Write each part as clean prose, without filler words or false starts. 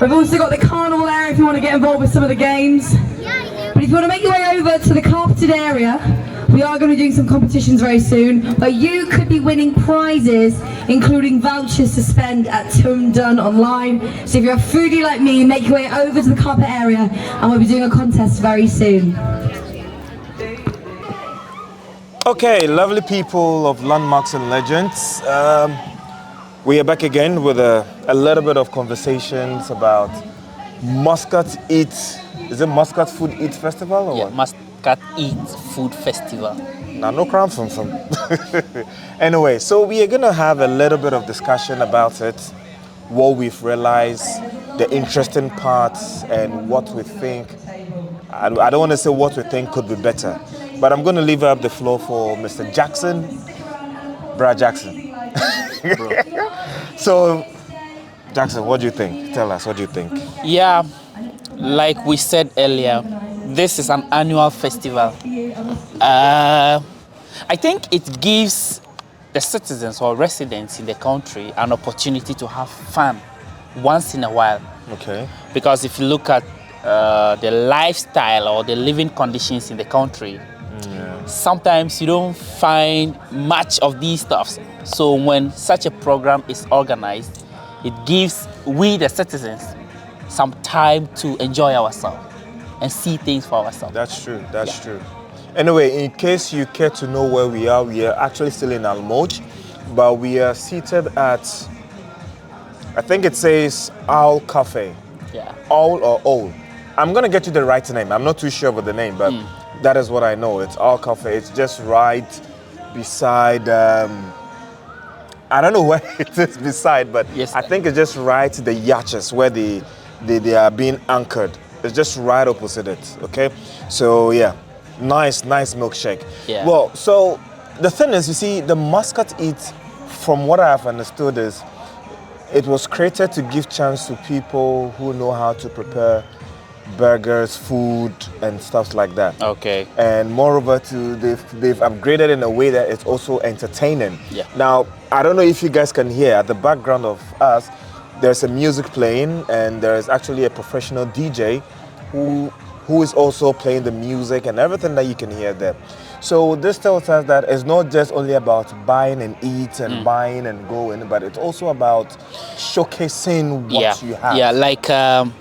We've also got the carnival area if you want to get involved with some of the games. But if you want to make your way over to the carpeted area, we are going to be doing some competitions very soon, where you could be winning prizes, including vouchers to spend at Tum Dun online. So if you're a foodie like me, make your way over to the carpet area, and we'll be doing a contest very soon. Okay, lovely people of Landmarks and Legends. We are back again with a little bit of conversations about Muscat Eat. Is it Muscat Food Eat Festival or what? Muscat Eat Food Festival. Now, no crown from. Anyway, so we are going to have a little bit of discussion about it, what we've realized, the interesting parts, and what we think. I don't want to say what we think could be better, but I'm going to leave up the floor for Mr. Jackson. Brad Jackson. So, Jackson, what do you think? Tell us, what do you think? Yeah, like we said earlier, this is an annual festival. I think it gives the citizens or residents in the country an opportunity to have fun once in a while. Okay. Because if you look at the lifestyle or the living conditions in the country, sometimes you don't find much of these stuffs. So when such a program is organized, it gives we the citizens some time to enjoy ourselves and see things for ourselves. That's true, that's true. Anyway, in case you care to know where we are actually still in Almouj, but we are seated at, I think it says Owl Cafe. Yeah. Owl or Owl. I'm going to get you the right name. I'm not too sure about the name, but that is what I know. It's Owl Cafe. It's just right beside, I don't know where it is beside, but yes, I think it's just right the yachts where they are being anchored. It's just right opposite it, okay? So yeah, nice milkshake. Yeah. Well, so the thing is, you see, the Muscat Eat, from what I've understood, is it was created to give chance to people who know how to prepare burgers, food, and stuff like that. Okay. And moreover, they've upgraded in a way that it's also entertaining. Yeah. Now, I don't know if you guys can hear at the background of us, there's a music playing, and there's actually a professional DJ who is also playing the music and everything that you can hear there. So this tells us that it's not just only about buying and eat and buying and going, but it's also about showcasing what you have. Yeah, like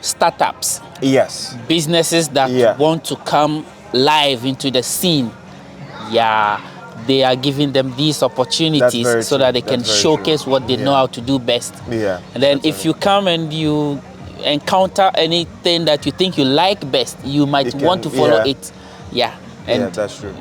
startups. Yes. Businesses that want to come live into the scene. Yeah, they are giving them these opportunities so that they can showcase what they know how to do best. Yeah. And then if you come and you encounter anything that you think you like best, you might want to follow it. Yeah. And yeah, that's true.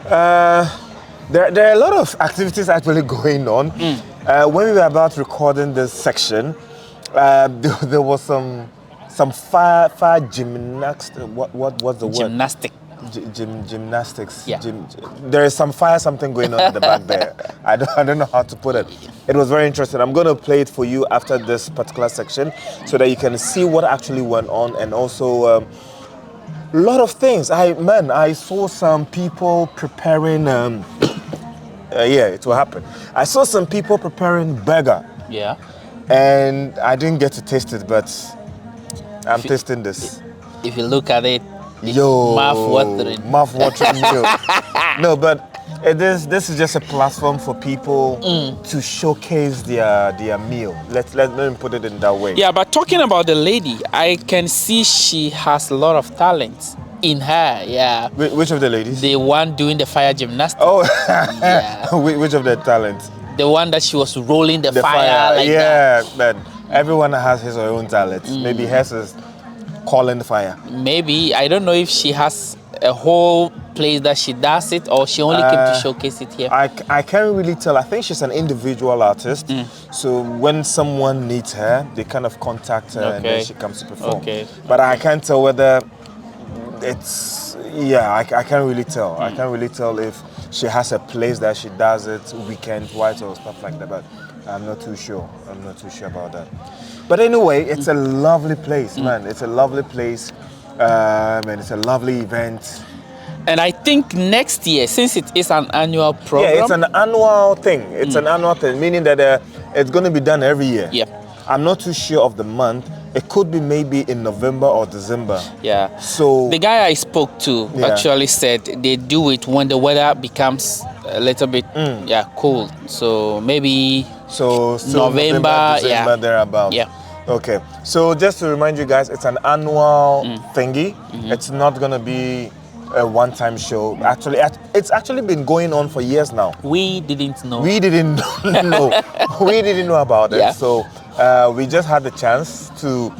There are a lot of activities actually going on. When we were about recording this section, there was some fire gymnastics. What was the word? Gymnastic. Gymnastics. Yeah. There is something going on at the back there. I don't know how to put it. It was very interesting. I'm going to play it for you after this particular section so that you can see what actually went on, and also a lot of things. I saw some people preparing. It will happen. I saw some people preparing burger. Yeah. And I didn't get to taste it, but I'm tasting this. If you look at it, it's mouth-watering meal. No, but this is just a platform for people to showcase their meal. Let me put it in that way. Yeah, but talking about the lady, I can see she has a lot of talent in her. Yeah. Which of the ladies? The one doing the fire gymnastics. Oh, yeah. Which of the talents? The one that she was rolling the fire like that. Yeah, but everyone has his or her own talent. Maybe hers is calling the fire. Maybe. I don't know if she has a whole place that she does it, or she only came to showcase it here. I can't really tell. I think she's an individual artist. So when someone needs her, they kind of contact her and then she comes to perform. Okay. But I can't tell whether it's... Yeah, I can't really tell. I can't really tell if she has a place that she does it weekend-wise or stuff like that. But I'm not too sure. I'm not too sure about that. But anyway, it's a lovely place, man. It's a lovely place. And it's a lovely event. And I think next year, since it is an annual program... Yeah, it's an annual thing. It's an annual thing, meaning that it's going to be done every year. Yeah. I'm not too sure of the month, it could be maybe in November or December. Yeah. So The guy I spoke to Yeah. actually said they do it when the weather becomes a little bit cold. So maybe So still November, December, yeah. thereabout. Yeah. Okay. So just to remind you guys, it's an annual thingy. It's not gonna be a one-time show. Actually, it's actually been going on for years now. We didn't know. We didn't know. We didn't know about it. Yeah. So we just had the chance to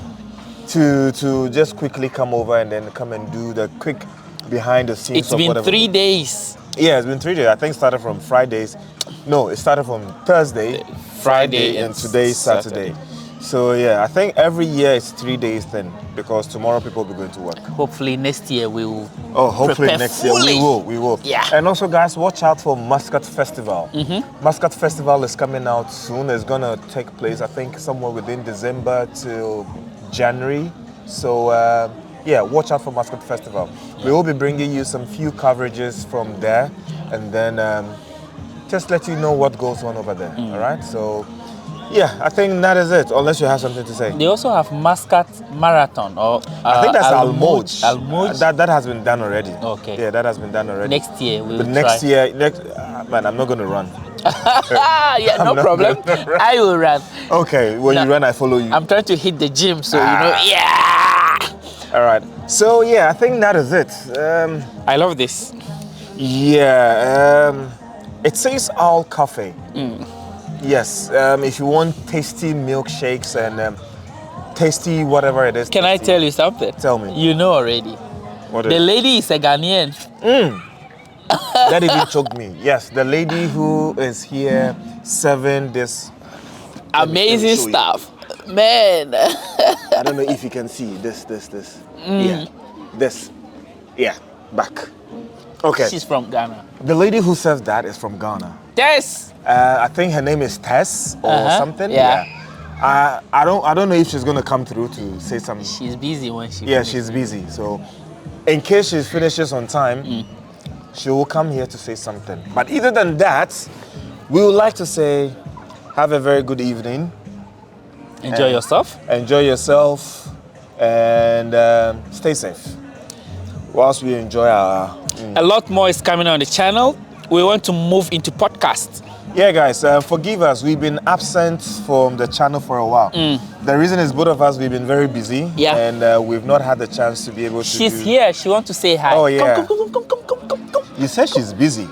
just quickly come over and then come and do the quick behind the scenes. It's been 3 days. Yeah, it's been 3 days. I think it started from Fridays. No, it started from Thursday, Friday, and today's Saturday. So yeah, I think every year it's 3 days then, because tomorrow people will be going to work. Hopefully next year we will. Oh, hopefully prepare next fully. year we will. Yeah. And also, guys, watch out for Muscat Festival. Muscat Festival is coming out soon. It's gonna take place, I think, somewhere within December till January. So yeah, watch out for Muscat Festival. We will be bringing you some few coverages from there, and then just let you know what goes on over there. All right. So yeah, I think that is it. Unless you have something to say. They also have Muscat Marathon or I think that's Almouj. Almouj. That has been done already. Okay. Yeah, that has been done already. Next year we will But next try. year, man, I'm not going to run. Yeah, no I'm not problem. gonna run. I will run. Okay, when No. you run, I follow you. I'm trying to hit the gym, so yeah. All right. So yeah, I think that is it. I love this. Yeah. It says all coffee. Yes. If you want tasty milkshakes and tasty whatever it is. Can I tasty. tell you something? Tell me. You know already. What The is lady is a Ghanaian. that even choked me. Yes, the lady who is here serving this Amazing show you. stuff. Man. I don't know if you can see this. Yeah, this. Yeah, back. Okay. She's from Ghana. The lady who serves that is from Ghana. Yes. I think her name is Tess or something. Yeah. I don't know if she's gonna come through to say something. She's busy when she Yeah, finishes. she's busy. So, in case she finishes on time, she will come here to say something. But other than that, we would like to say, have a very good evening. Enjoy yourself. Enjoy yourself, and stay safe. Whilst we enjoy our. A lot more is coming on the channel. We want to move into podcast. Yeah, guys, forgive us. We've been absent from the channel for a while. The reason is both of us, we've been very busy. Yeah. And we've not had the chance to be able to She's here. She wants to say hi. Oh, yeah. Come. You said she's busy.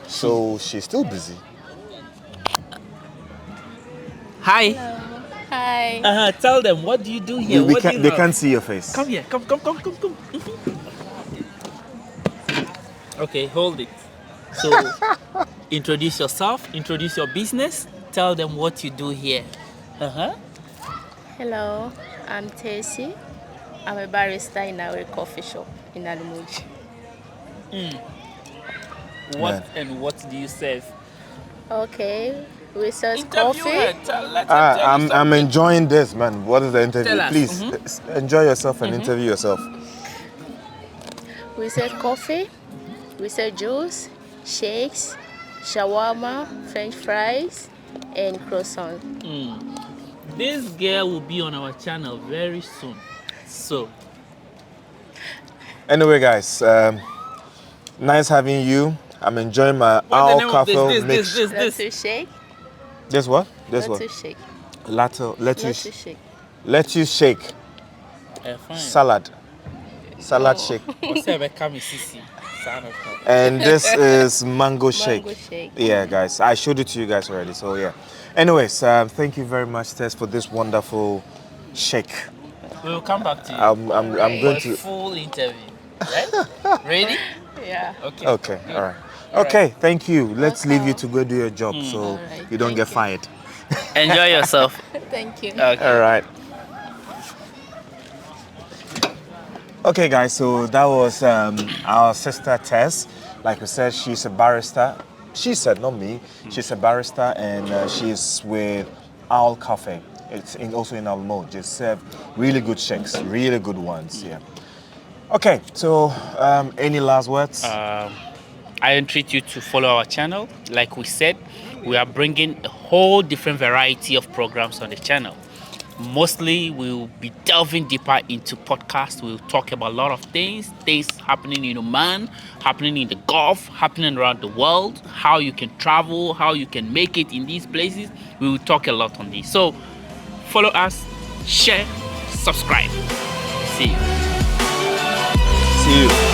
So she's still busy. Hi. Hi. Tell them, what do you do here? They can't see your face. Come here. Come. Okay, hold it. So, introduce yourself, introduce your business, tell them what you do here. Hello, I'm Tessie. I'm a barista in our coffee shop in Almouj. What do you serve? Okay, we sell Interview coffee. her. Let her tell you I'm something. enjoying this, man. What is the interview? Tell us. Please enjoy yourself and interview yourself. We sell coffee. We sell juice, shakes, shawarma, French fries, and croissant. This girl will be on our channel very soon. So, Anyway, guys, nice having you. I'm enjoying my what's the all name of coffee mix. Lettuce shake. This what? This what? Lettuce shake. Lettuce Lettuce shake. lettuce shake. fine. Salad shake. What's up, come Sisi? And this is mango shake. Mango shake. Yeah, guys, I showed it to you guys already. So yeah. Anyways, thank you very much, Tess, for this wonderful shake. We'll come back to you. I'm going for a to. full interview. Right? Ready? Yeah. Okay. Okay, Good. all right. All Okay, thank you. Let's leave you to go do your job so Alright, you don't thank get you. fired. Enjoy yourself. Thank you. Okay. All right. Okay, guys, so that was our sister Tess. Like we said, she's a barista. She said, not me. She's a barista and she's with Owl Cafe. It's also in Almouj. They serve really good shakes, really good ones. Yeah. Okay, so any last words? I entreat you to follow our channel. Like we said, we are bringing a whole different variety of programs on the channel. Mostly we'll be delving deeper into podcasts. We'll talk about a lot of things happening in Oman, happening in the Gulf, happening around the world, how you can travel, how you can make it in these places. We will talk a lot on this. So follow us, share, subscribe. See you. See you.